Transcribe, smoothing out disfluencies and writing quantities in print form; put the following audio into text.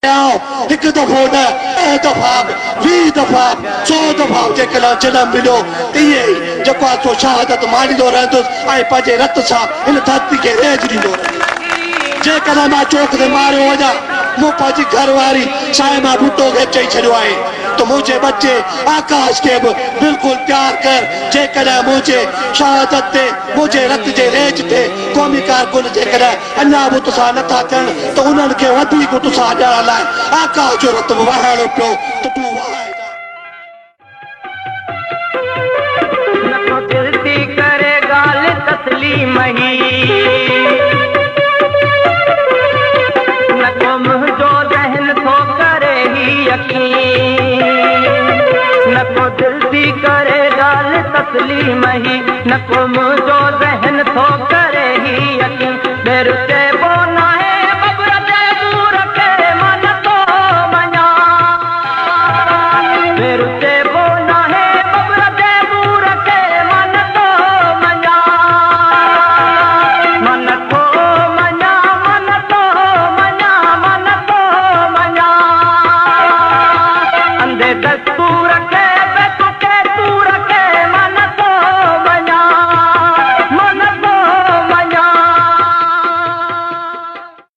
एक दफ़ो न 10 दफ़ा 20 दफ़ा 100 दफ़ा जेकॾहिं जनम मिलियो इहे जेको आहे सो शहादत माणींदो रहंदुसि ऐं पंहिंजे रत सां हिन धरती खे रेज ॾींदो रहंदुसि। जेकॾहिं मां चौक ते मारियो वञा मूं पंहिंजी घरवारी साईं मां भुट्टो खे चई छॾियो आहे त मुंहिंजे बच्चे आकाश खे बि बिल्कुलु तयारु कर। जेकॾहिं मुंहिंजे शहादत ते मुंहिंजे रत जे रेज ते क़ौमी कारकुन जेकॾहिं अञा बि तुसां नथा थियनि त उन्हनि खे वधीक तुसां ॾियण लाइ आकाश जो रत बि वहाइणो पियो त तूं वहाए करे गाल तस्लीम ही न को मुंहिंजो ज़हन थो करे ही यकीन न को दिल थी करे गाल तस्लीम ही न को मुंहिंजो ज़हन थो करे ही यकीन बेर चइबो